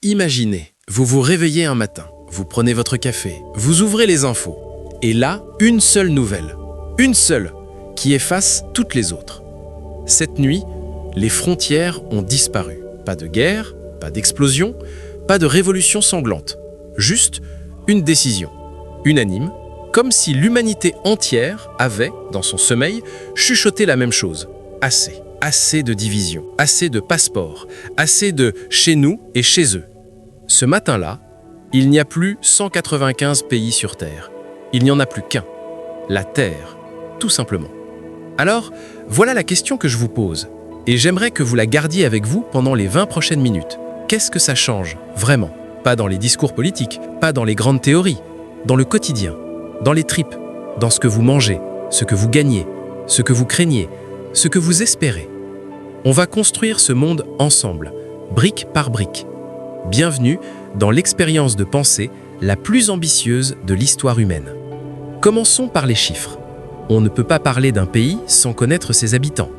Imaginez, vous vous réveillez un matin, vous prenez votre café, vous ouvrez les infos, et là, une seule nouvelle, une seule, qui efface toutes les autres. Cette nuit, les frontières ont disparu. Pas de guerre, pas d'explosion, pas de révolution sanglante. Juste une décision, unanime, comme si l'humanité entière avait, dans son sommeil, chuchoté la même chose. Assez de division, assez de passeports, assez de chez nous et chez eux. Ce matin-là, il n'y a plus 195 pays sur Terre. Il n'y en a plus qu'un. La Terre, tout simplement. Alors, voilà la question que je vous pose. Et j'aimerais que vous la gardiez avec vous pendant les 20 prochaines minutes. Qu'est-ce que ça change, vraiment? Pas dans les discours politiques, pas dans les grandes théories, dans le quotidien, dans les tripes, dans ce que vous mangez, ce que vous gagnez, ce que vous craignez, ce que vous espérez. On va construire ce monde ensemble, brique par brique. Bienvenue dans l'expérience de pensée la plus ambitieuse de l'histoire humaine. Commençons par les chiffres. On ne peut pas parler d'un pays sans connaître ses habitants.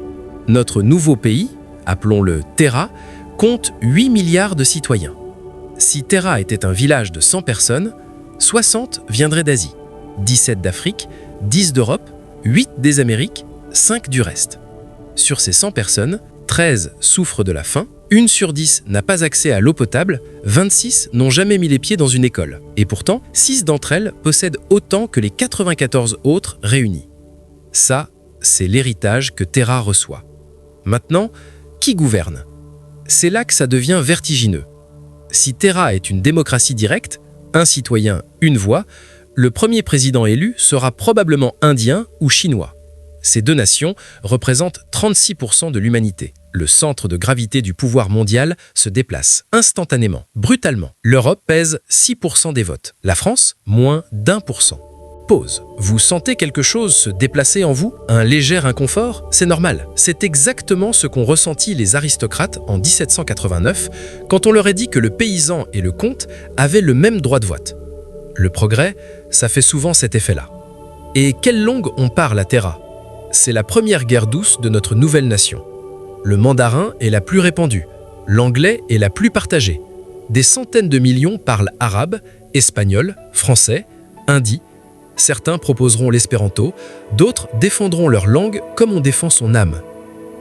Notre nouveau pays, appelons-le Terra, compte 8 milliards de citoyens. Si Terra était un village de 100 personnes, 60 viendraient d'Asie, 17 d'Afrique, 10 d'Europe, 8 des Amériques, 5 du reste. Sur ces 100 personnes, 13 souffrent de la faim, 1 sur 10 n'a pas accès à l'eau potable, 26 n'ont jamais mis les pieds dans une école. Et pourtant, 6 d'entre elles possèdent autant que les 94 autres réunis. Ça, c'est l'héritage que Terra reçoit. Maintenant, qui gouverne? C'est là que ça devient vertigineux. Si Terra est une démocratie directe, un citoyen, une voix, le premier président élu sera probablement indien ou chinois. Ces deux nations représentent 36% de l'humanité. Le centre de gravité du pouvoir mondial se déplace instantanément, brutalement. L'Europe pèse 6% des votes. La France, moins d'1%. Pause. Vous sentez quelque chose se déplacer en vous? Un léger inconfort? C'est normal. C'est exactement ce qu'ont ressenti les aristocrates en 1789, quand on leur a dit que le paysan et le comte avaient le même droit de vote. Le progrès, ça fait souvent cet effet-là. Et quelle langue on parle à Terra? C'est la première guerre douce de notre nouvelle nation. Le mandarin est la plus répandue, l'anglais est la plus partagée. Des centaines de millions parlent arabe, espagnol, français, hindi. Certains proposeront l'espéranto, d'autres défendront leur langue comme on défend son âme.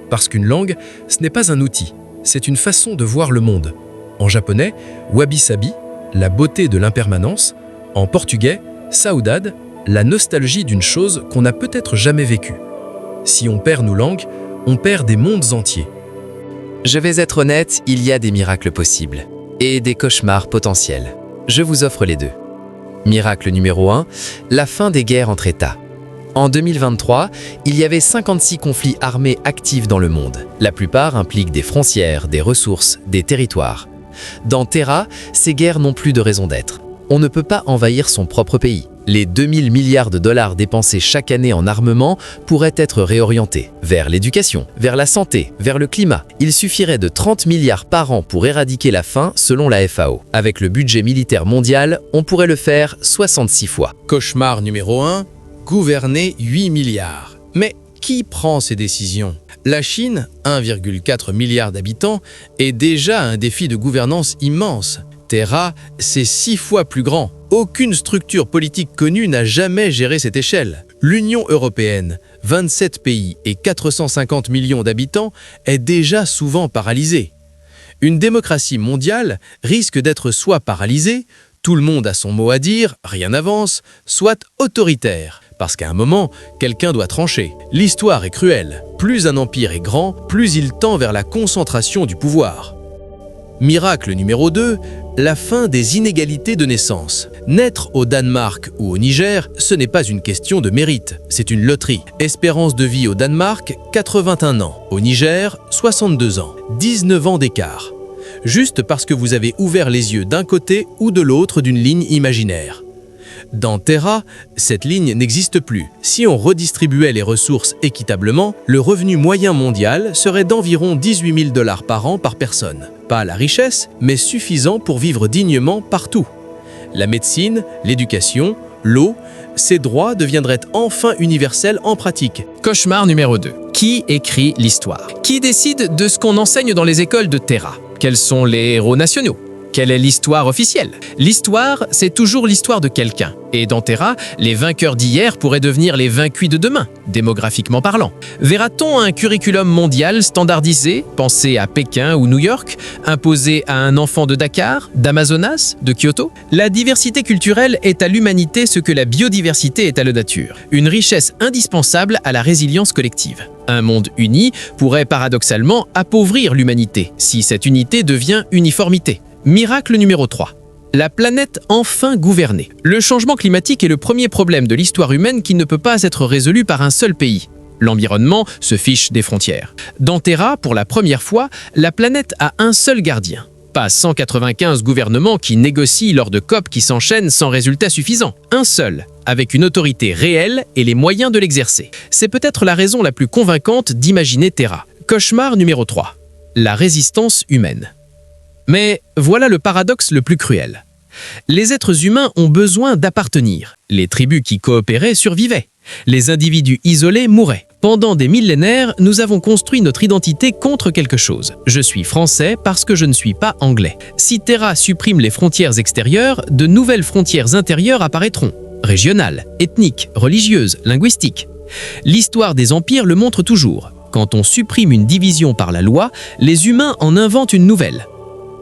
Parce qu'une langue, ce n'est pas un outil, c'est une façon de voir le monde. En japonais, wabi-sabi, la beauté de l'impermanence. En portugais, saudade, la nostalgie d'une chose qu'on n'a peut-être jamais vécue. Si on perd nos langues, on perd des mondes entiers. Je vais être honnête, il y a des miracles possibles et des cauchemars potentiels. Je vous offre les deux. Miracle numéro 1, la fin des guerres entre États. En 2023, il y avait 56 conflits armés actifs dans le monde. La plupart impliquent des frontières, des ressources, des territoires. Dans Terra, ces guerres n'ont plus de raison d'être. On ne peut pas envahir son propre pays. Les 2000 milliards de dollars dépensés chaque année en armement pourraient être réorientés vers l'éducation, vers la santé, vers le climat. Il suffirait de 30 milliards par an pour éradiquer la faim selon la FAO. Avec le budget militaire mondial, on pourrait le faire 66 fois. Cauchemar numéro 1, gouverner 8 milliards. Mais qui prend ces décisions? La Chine, 1,4 milliard d'habitants, est déjà un défi de gouvernance immense. Terra, c'est 6 fois plus grand. Aucune structure politique connue n'a jamais géré cette échelle. L'Union européenne, 27 pays et 450 millions d'habitants, est déjà souvent paralysée. Une démocratie mondiale risque d'être soit paralysée, tout le monde a son mot à dire, rien n'avance, soit autoritaire, parce qu'à un moment, quelqu'un doit trancher. L'histoire est cruelle. Plus un empire est grand, plus il tend vers la concentration du pouvoir. Miracle numéro 2, la fin des inégalités de naissance. Naître au Danemark ou au Niger, ce n'est pas une question de mérite, c'est une loterie. Espérance de vie au Danemark, 81 ans. Au Niger, 62 ans. 19 ans d'écart. Juste parce que vous avez ouvert les yeux d'un côté ou de l'autre d'une ligne imaginaire. Dans Terra, cette ligne n'existe plus. Si on redistribuait les ressources équitablement, le revenu moyen mondial serait d'environ 18 000 $ par an par personne. Pas la richesse, mais suffisant pour vivre dignement partout. La médecine, l'éducation, l'eau, ces droits deviendraient enfin universels en pratique. Cauchemar numéro 2. Qui écrit l'histoire? Qui décide de ce qu'on enseigne dans les écoles de Terra? Quels sont les héros nationaux? Quelle est l'histoire officielle? L'histoire, c'est toujours l'histoire de quelqu'un. Et dans Terra, les vainqueurs d'hier pourraient devenir les vaincus de demain, démographiquement parlant. Verra-t-on un curriculum mondial standardisé, pensé à Pékin ou New York, imposé à un enfant de Dakar, d'Amazonas, de Kyoto? La diversité culturelle est à l'humanité ce que la biodiversité est à la nature. Une richesse indispensable à la résilience collective. Un monde uni pourrait paradoxalement appauvrir l'humanité, si cette unité devient uniformité. Miracle numéro 3. La planète enfin gouvernée. Le changement climatique est le premier problème de l'histoire humaine qui ne peut pas être résolu par un seul pays. L'environnement se fiche des frontières. Dans Terra, pour la première fois, la planète a un seul gardien. Pas 195 gouvernements qui négocient lors de COP qui s'enchaînent sans résultat suffisant. Un seul, avec une autorité réelle et les moyens de l'exercer. C'est peut-être la raison la plus convaincante d'imaginer Terra. Cauchemar numéro 3. La résistance humaine. Mais voilà le paradoxe le plus cruel. Les êtres humains ont besoin d'appartenir. Les tribus qui coopéraient survivaient. Les individus isolés mouraient. Pendant des millénaires, nous avons construit notre identité contre quelque chose. Je suis français parce que je ne suis pas anglais. Si Terra supprime les frontières extérieures, de nouvelles frontières intérieures apparaîtront. Régionales, ethniques, religieuses, linguistiques. L'histoire des empires le montre toujours. Quand on supprime une division par la loi, les humains en inventent une nouvelle.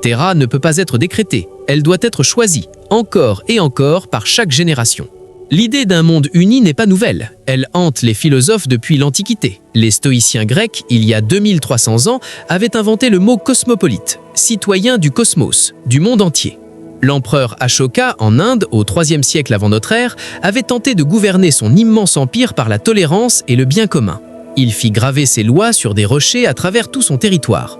Terra ne peut pas être décrétée, elle doit être choisie, encore et encore par chaque génération. L'idée d'un monde uni n'est pas nouvelle, elle hante les philosophes depuis l'Antiquité. Les stoïciens grecs, il y a 2300 ans, avaient inventé le mot cosmopolite, citoyen du cosmos, du monde entier. L'empereur Ashoka, en Inde, au IIIe siècle avant notre ère, avait tenté de gouverner son immense empire par la tolérance et le bien commun. Il fit graver ses lois sur des rochers à travers tout son territoire.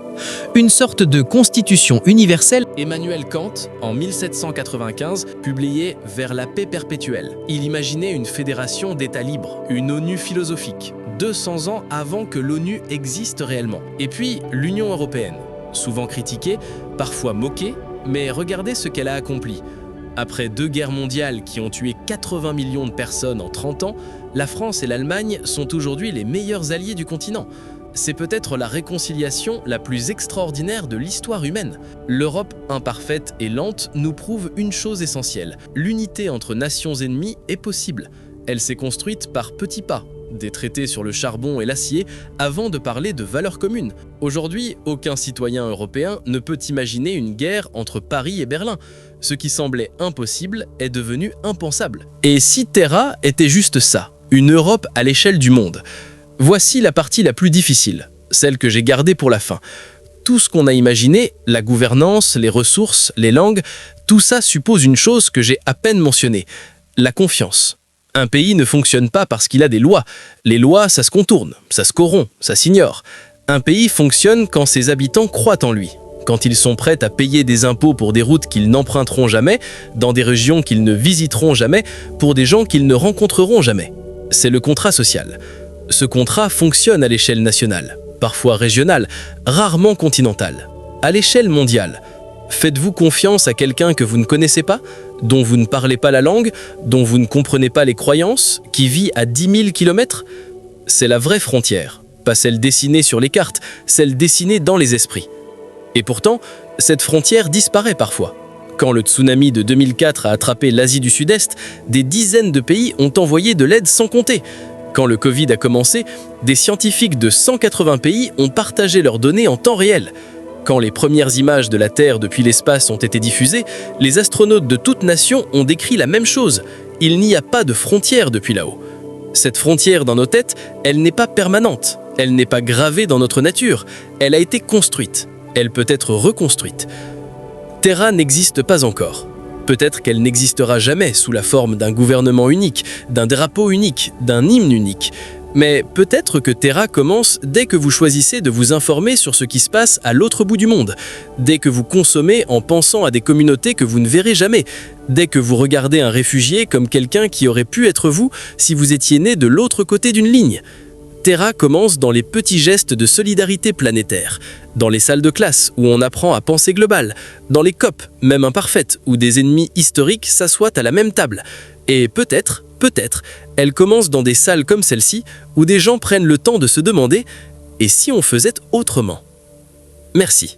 Une sorte de constitution universelle. Emmanuel Kant, en 1795, publiait « Vers la paix perpétuelle ». Il imaginait une fédération d'États libres, une ONU philosophique, 200 ans avant que l'ONU existe réellement. Et puis, l'Union européenne, souvent critiquée, parfois moquée, mais regardez ce qu'elle a accompli. Après 2 guerres mondiales qui ont tué 80 millions de personnes en 30 ans, la France et l'Allemagne sont aujourd'hui les meilleurs alliés du continent. C'est peut-être la réconciliation la plus extraordinaire de l'histoire humaine. L'Europe imparfaite et lente nous prouve une chose essentielle. L'unité entre nations ennemies est possible. Elle s'est construite par petits pas, des traités sur le charbon et l'acier, avant de parler de valeurs communes. Aujourd'hui, aucun citoyen européen ne peut imaginer une guerre entre Paris et Berlin. Ce qui semblait impossible est devenu impensable. Et si Terra était juste ça, une Europe à l'échelle du monde? Voici la partie la plus difficile, celle que j'ai gardée pour la fin. Tout ce qu'on a imaginé, la gouvernance, les ressources, les langues, tout ça suppose une chose que j'ai à peine mentionnée, la confiance. Un pays ne fonctionne pas parce qu'il a des lois. Les lois, ça se contourne, ça se corrompt, ça s'ignore. Un pays fonctionne quand ses habitants croient en lui, quand ils sont prêts à payer des impôts pour des routes qu'ils n'emprunteront jamais, dans des régions qu'ils ne visiteront jamais, pour des gens qu'ils ne rencontreront jamais. C'est le contrat social. Ce contrat fonctionne à l'échelle nationale, parfois régionale, rarement continentale. À l'échelle mondiale, faites-vous confiance à quelqu'un que vous ne connaissez pas, dont vous ne parlez pas la langue, dont vous ne comprenez pas les croyances, qui vit à 10 000 km? C'est la vraie frontière, pas celle dessinée sur les cartes, celle dessinée dans les esprits. Et pourtant, cette frontière disparaît parfois. Quand le tsunami de 2004 a attrapé l'Asie du Sud-Est, des dizaines de pays ont envoyé de l'aide sans compter. Quand le Covid a commencé, des scientifiques de 180 pays ont partagé leurs données en temps réel. Quand les premières images de la Terre depuis l'espace ont été diffusées, les astronautes de toutes nations ont décrit la même chose. Il n'y a pas de frontière depuis là-haut. Cette frontière dans nos têtes, elle n'est pas permanente. Elle n'est pas gravée dans notre nature. Elle a été construite. Elle peut être reconstruite. Terra n'existe pas encore. Peut-être qu'elle n'existera jamais sous la forme d'un gouvernement unique, d'un drapeau unique, d'un hymne unique. Mais peut-être que Terra commence dès que vous choisissez de vous informer sur ce qui se passe à l'autre bout du monde, dès que vous consommez en pensant à des communautés que vous ne verrez jamais, dès que vous regardez un réfugié comme quelqu'un qui aurait pu être vous si vous étiez né de l'autre côté d'une ligne. Terra commence dans les petits gestes de solidarité planétaire, dans les salles de classe où on apprend à penser global, dans les COP, même imparfaites, où des ennemis historiques s'assoient à la même table. Et peut-être, elle commence dans des salles comme celle-ci, où des gens prennent le temps de se demander « et si on faisait autrement ?» Merci.